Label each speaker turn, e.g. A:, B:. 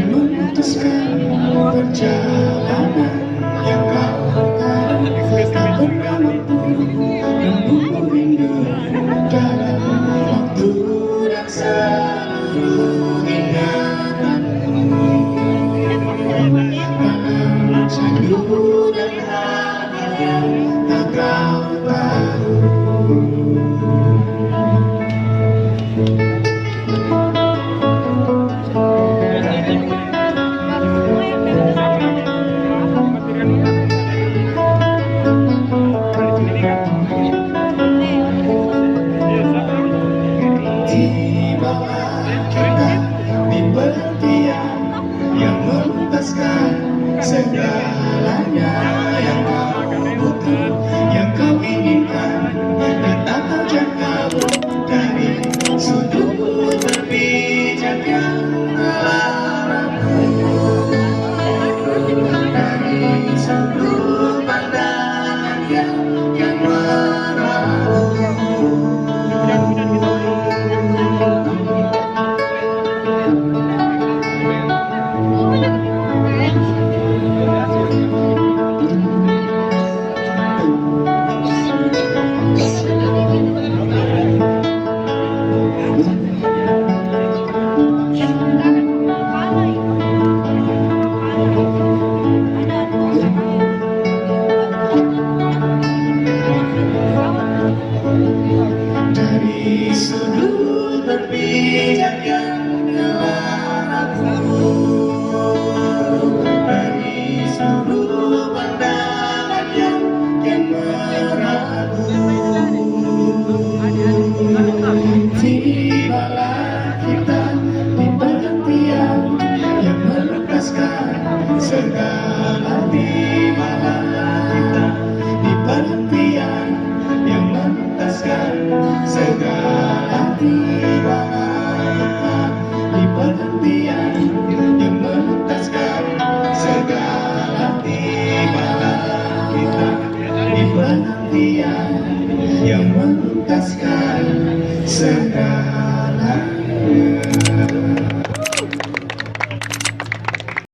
A: memutuskan perjalanan yang kau tahu, tak pernah mampu membunuh rindu dalam waktu dan seluruh ingatanmu. Dalam candu dan hal yang tak kau tahu. Tibalah kita di penantian yang menuntaskan segalanya yang kau butuh, yang kau inginkan, dan tak terjangkau dari sudut berpijak yang melarangmu, dari sudut pandangan yang meragumu. Dari sudut berpijak yang melarangmu, dari sudut pandangan yang meragumu. Tibalah kita di penantian yang menuntaskan segala